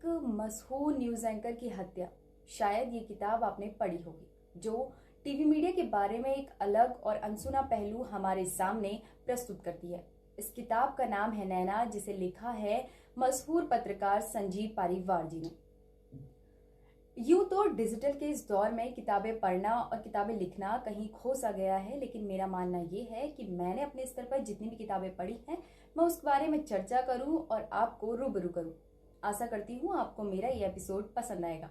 एक मशहूर news anchor की हत्या, शायद ये किताब आपने पढ़ी होगी, जो टीवी मीडिया के बारे में एक अलग और अनसुना पहलू हमारे सामने प्रस्तुत करती है। इस किताब का नाम है नैना, जिसे लिखा है मशहूर पत्रकार संजीव पारीवार जी ने। यूं तो डिजिटल के इस दौर में किताबें पढ़ना और किताबें लिखना कहीं खो सा गया है, लेकिन मेरा मानना ये है कि मैंने अपने स्तर पर जितनी भी किताबें पढ़ी हैं, मैं उस बारे में चर्चा करूं और आपको रूबरू करूं। आशा करती हूं आपको मेरा ये एपिसोड पसंद आएगा।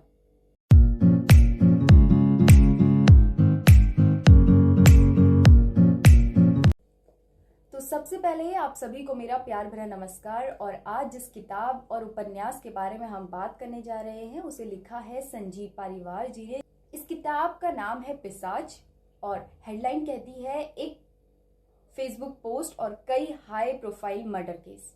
तो सबसे पहले आप सभी को मेरा प्यार भरा नमस्कार। और आज जिस किताब और उपन्यास के बारे में हम बात करने जा रहे हैं, उसे लिखा है संजीव पारीवार जी ने। इस किताब का नाम है पिशाच और हेडलाइन कहती है एक फेसबुक पोस्ट और कई हाई प्रोफाइल मर्डर केस।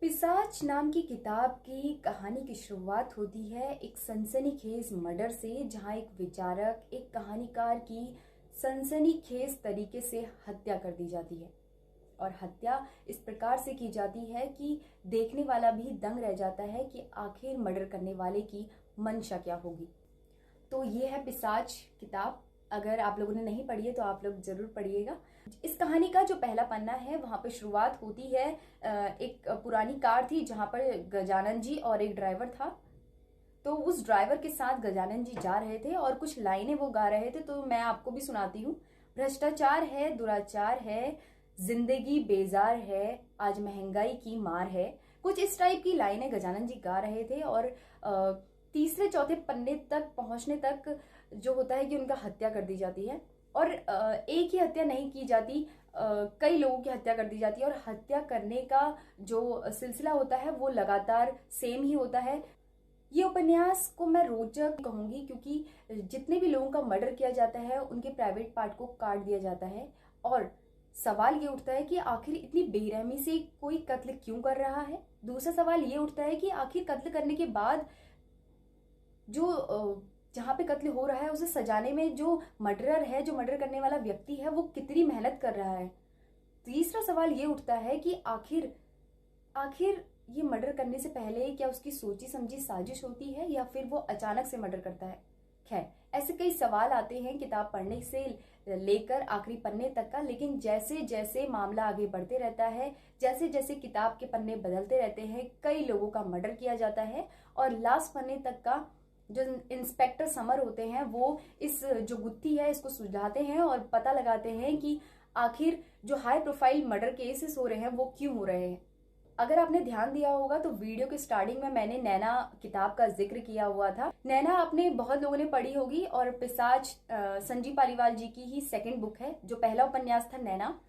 पिशाच नाम की किताब की कहानी की शुरुआत होती है एक सनसनीखेज मर्डर से, जहां एक विचारक, एक कहानीकार की सनसनीखेज तरीके से हत्या कर दी जाती है। और हत्या इस प्रकार से की जाती है कि देखने वाला भी दंग रह जाता है कि आखिर मर्डर करने वाले की मंशा क्या होगी। तो ये है पिशाच किताब। अगर आप लोगों ने नहीं पढ़ी है तो आप लोग जरूर पढ़िएगा। इस कहानी का जो पहला पन्ना है, वहां पे शुरुआत होती है, एक पुरानी कार थी जहां पर गजानन जी और एक ड्राइवर था। तो उस ड्राइवर के साथ गजानन जी जा रहे थे और कुछ लाइनें वो गा रहे थे, तो मैं आपको भी सुनाती हूँ। भ्रष्टाचार है, दुराचार है, जिंदगी बेजार है, आज महंगाई की मार है। कुछ इस टाइप की लाइनें गजानन जी गा रहे थे। और तीसरे चौथे पन्ने तक पहुंचने तक जो होता है कि उनका हत्या कर दी जाती है। और एक ही हत्या नहीं की जाती, कई लोगों की हत्या कर दी जाती है। और हत्या करने का जो सिलसिला होता है वो लगातार सेम ही होता है। ये उपन्यास को मैं रोचक कहूंगी क्योंकि जितने भी लोगों का मर्डर किया जाता है, उनके प्राइवेट पार्ट को काट दिया जाता है। और सवाल ये उठता है कि आखिर इतनी बेरहमी से कोई कत्ल क्यों कर रहा है। दूसरा सवाल ये उठता है कि आखिर कत्ल करने के बाद जो जहाँ पे कत्ल हो रहा है उसे सजाने में जो मर्डरर है, जो मर्डर करने वाला व्यक्ति है, वो कितनी मेहनत कर रहा है। तीसरा सवाल ये उठता है कि आखिर ये मर्डर करने से पहले क्या उसकी सोची समझी साजिश होती है या फिर वो अचानक से मर्डर करता है। खैर, ऐसे कई सवाल आते हैं किताब पढ़ने से लेकर आखिरी पन्ने तक का। लेकिन जैसे जैसे मामला आगे बढ़ते रहता है, जैसे जैसे किताब के पन्ने बदलते रहते हैं, कई लोगों का मर्डर किया जाता है। और लास्ट पन्ने तक का जो इंस्पेक्टर समर होते हैं, वो इस जो गुत्थी है इसको सुलझाते हैं और पता लगाते हैं कि आखिर जो हाई प्रोफाइल मर्डर केसेस हो रहे हैं वो क्यों हो रहे हैं। अगर आपने ध्यान दिया होगा तो वीडियो के स्टार्टिंग में मैंने नैना किताब का जिक्र किया हुआ था। नैना आपने बहुत लोगों ने पढ़ी होगी और पिशाच संजीव पालीवाल जी की ही सेकंड बुक है। जो पहला उपन्यास था नैना।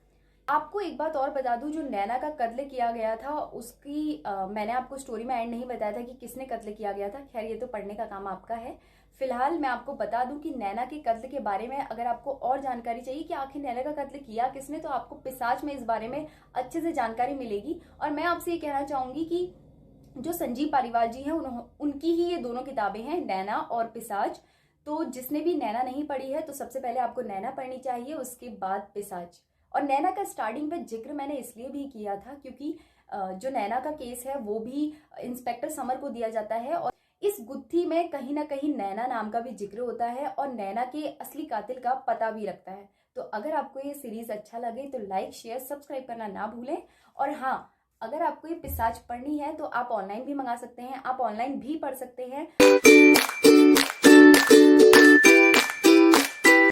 आपको एक बात और बता दूं, जो नैना का कत्ल किया गया था उसकी मैंने आपको स्टोरी में एंड नहीं बताया था कि किसने कत्ल किया गया था। खैर, ये तो पढ़ने का काम आपका है। फिलहाल मैं आपको बता दूं कि नैना के कत्ल के बारे में अगर आपको और जानकारी चाहिए कि आखिर नैना का कत्ल किया किसने, तो आपको पिशाच में इस बारे में अच्छे से जानकारी मिलेगी। और मैं आपसे ये कहना चाहूंगी कि जो संजीव पालीवाल जी हैं, उनकी ही ये दोनों किताबें हैं, नैना और पिशाच। तो जिसने भी नैना नहीं पढ़ी है तो सबसे पहले आपको नैना पढ़नी चाहिए, उसके बाद पिशाच। और नैना का स्टार्टिंग में जिक्र मैंने इसलिए भी किया था क्योंकि जो नैना का केस है वो भी इंस्पेक्टर समर को दिया जाता है। और इस गुत्थी में कहीं ना कहीं नैना नाम का भी जिक्र होता है और नैना के असली कातिल का पता भी लगता है। तो अगर आपको ये सीरीज अच्छा लगे तो लाइक, शेयर, सब्सक्राइब करना ना भूलें। और हाँ, अगर आपको ये पिशाच पढ़नी है तो आप ऑनलाइन भी मंगा सकते हैं, आप ऑनलाइन भी पढ़ सकते हैं।